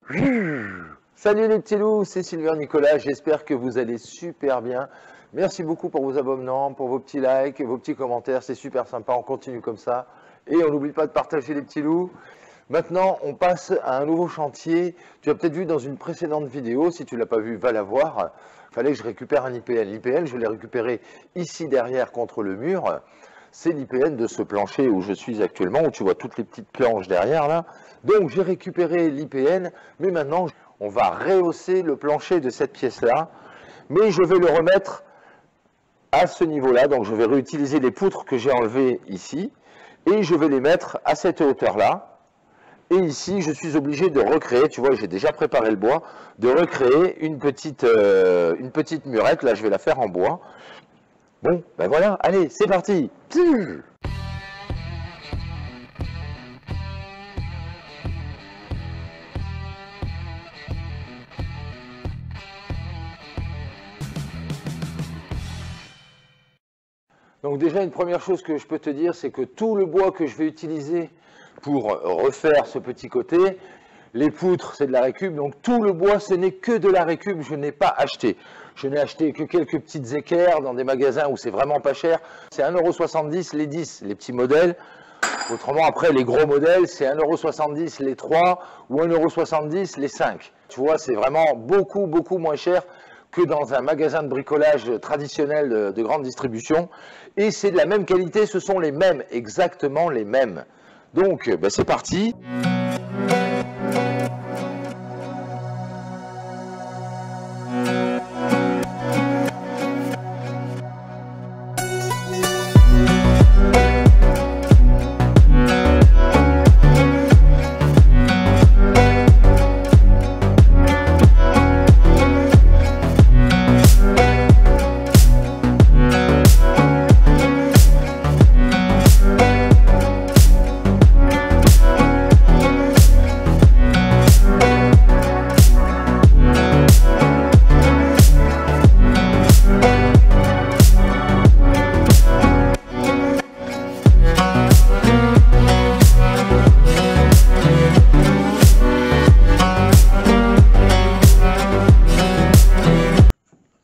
Salut les petits loups, c'est Sylvain Nicolas, j'espère que vous allez super bien. Merci beaucoup pour vos abonnements, pour vos petits likes, vos petits commentaires, c'est super sympa, on continue comme ça. Et on n'oublie pas de partager les petits loups. Maintenant, on passe à un nouveau chantier. Tu as peut-être vu dans une précédente vidéo, si tu ne l'as pas vu, va la voir. Il fallait que je récupère un IPN. L'IPN, je l'ai récupéré ici derrière contre le mur. C'est l'IPN de ce plancher où je suis actuellement, où tu vois toutes les petites planches derrière là. Donc j'ai récupéré l'IPN, mais maintenant on va rehausser le plancher de cette pièce-là. Mais je vais le remettre à ce niveau-là, donc je vais réutiliser les poutres que j'ai enlevées ici, et je vais les mettre à cette hauteur-là. Et ici, je suis obligé de recréer, tu vois, j'ai déjà préparé le bois, de recréer une petite murette, là je vais la faire en bois. Bon, ben voilà, allez, c'est parti. Donc déjà, une première chose que je peux te dire, c'est que tout le bois que je vais utiliser pour refaire ce petit côté, les poutres, c'est de la récup, donc tout le bois, ce n'est que de la récup, je n'ai pas acheté. Je n'ai acheté que quelques petites équerres dans des magasins où c'est vraiment pas cher. C'est 1,70 € les 10, les petits modèles. Autrement, après, les gros modèles, c'est 1,70 € les 3 ou 1,70 € les 5. Tu vois, c'est vraiment beaucoup, beaucoup moins cher que dans un magasin de bricolage traditionnel de grande distribution. Et c'est de la même qualité, ce sont les mêmes, exactement les mêmes. Donc, ben c'est parti.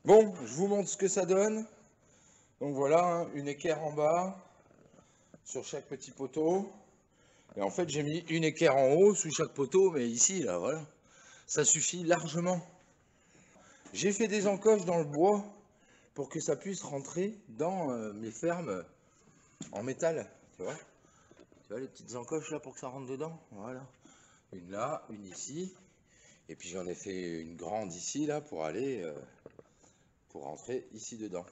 Bon, je vous montre ce que ça donne. Donc voilà, hein, une équerre en bas, sur chaque petit poteau. Et en fait, j'ai mis une équerre en haut, sous chaque poteau, mais ici, là, voilà. Ça suffit largement. J'ai fait des encoches dans le bois pour que ça puisse rentrer dans mes fermes en métal. Tu vois les petites encoches là pour que ça rentre dedans. Voilà. Une là, une ici. Et puis j'en ai fait une grande ici, là, pour aller... pour rentrer ici dedans.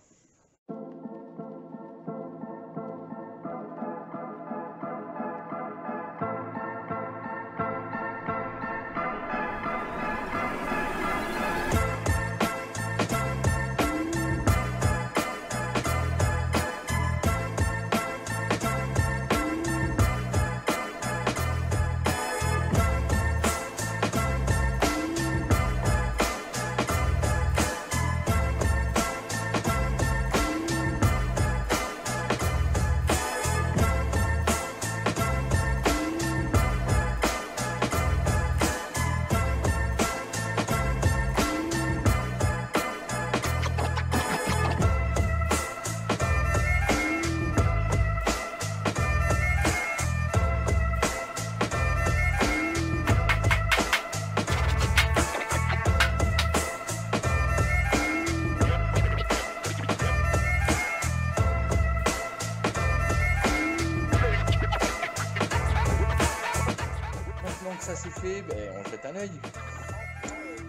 Ça c'est fait, ben, on jette un œil.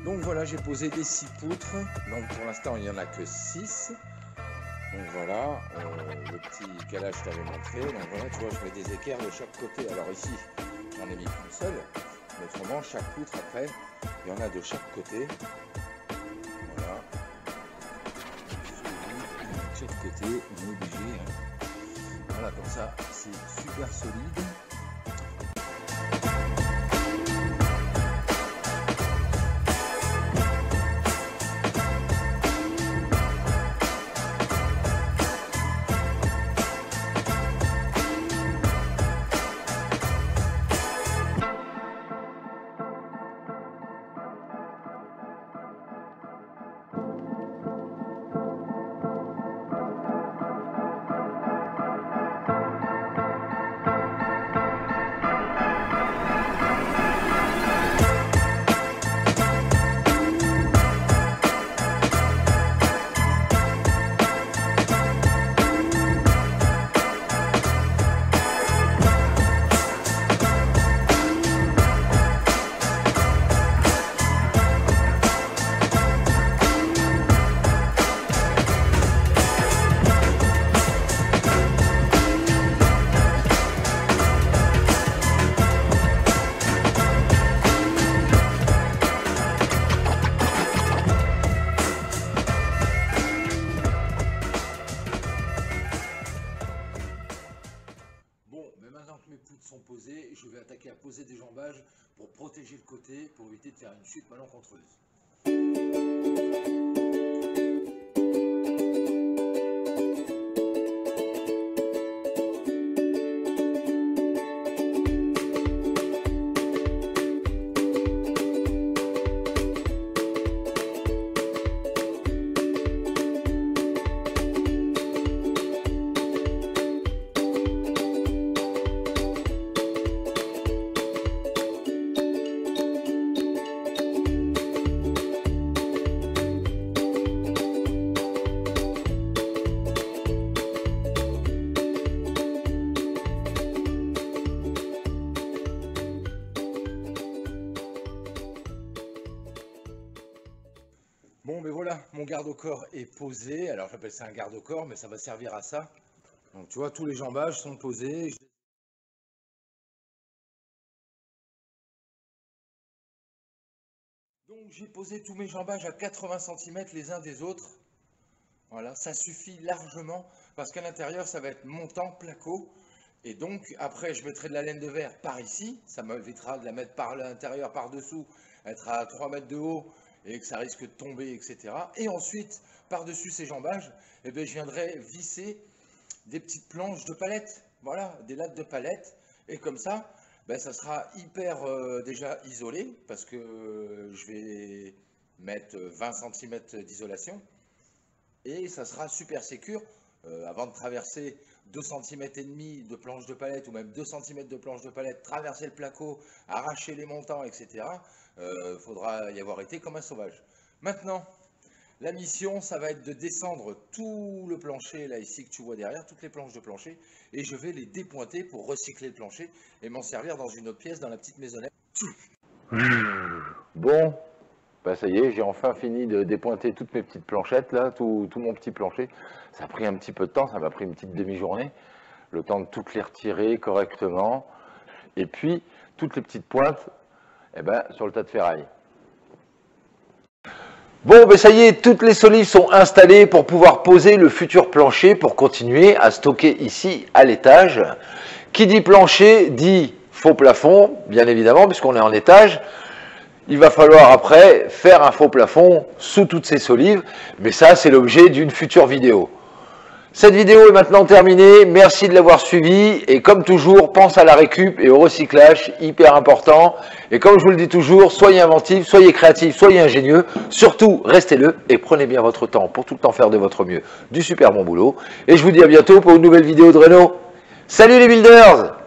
Donc voilà, j'ai posé des 6 poutres. Donc pour l'instant, il n'y en a que 6. Donc voilà, le petit calage que je t'avais montré. Donc voilà, tu vois, je mets des équerres de chaque côté. Alors ici, j'en ai mis qu'une seule. Mais autrement, chaque poutre, après, il y en a de chaque côté. Voilà. De chaque côté, on est obligé. Hein. Voilà, comme ça, c'est super solide. de faire une chute malencontreuse. Bon, mais voilà, mon garde-corps est posé. Alors, j'appelle ça un garde-corps, mais ça va servir à ça. Donc, tu vois, tous les jambages sont posés. Donc, j'ai posé tous mes jambages à 80 cm les uns des autres. Voilà, ça suffit largement parce qu'à l'intérieur, ça va être montant, placo. Et donc, après, je mettrai de la laine de verre par ici. Ça m'évitera de la mettre par l'intérieur, par-dessous, être à 3 mètres de haut et que ça risque de tomber, etc. Et ensuite, par-dessus ces jambages, eh bien, je viendrai visser des petites planches de palette. Voilà, des lattes de palette. Et comme ça, ben, ça sera hyper déjà isolé parce que je vais mettre 20 cm d'isolation. Et ça sera super sécure. Avant de traverser 2,5 cm de planche de palette ou même 2 cm de planche de palette, traverser le placo, arracher les montants, etc. Faudra y avoir été comme un sauvage. Maintenant, la mission, ça va être de descendre tout le plancher, là ici que tu vois derrière, toutes les planches de plancher, et je vais les dépointer pour recycler le plancher et m'en servir dans une autre pièce, dans la petite maisonnette. Bon. Bah ça y est, j'ai enfin fini de dépointer toutes mes petites planchettes, là, tout mon petit plancher. Ça a pris un petit peu de temps, ça m'a pris une petite demi-journée, le temps de toutes les retirer correctement. Et puis, toutes les petites pointes, eh ben, sur le tas de ferraille. Bon, ben ça y est, toutes les solives sont installées pour pouvoir poser le futur plancher pour continuer à stocker ici à l'étage. Qui dit plancher dit faux plafond, bien évidemment, puisqu'on est en étage. Il va falloir après faire un faux plafond sous toutes ces solives, mais ça c'est l'objet d'une future vidéo. Cette vidéo est maintenant terminée, merci de l'avoir suivie, et comme toujours, pense à la récup et au recyclage, hyper important. Et comme je vous le dis toujours, soyez inventifs, soyez créatifs, soyez ingénieux, surtout restez-le et prenez bien votre temps pour tout le temps faire de votre mieux. Du super bon boulot, et je vous dis à bientôt pour une nouvelle vidéo de Reno. Salut les builders!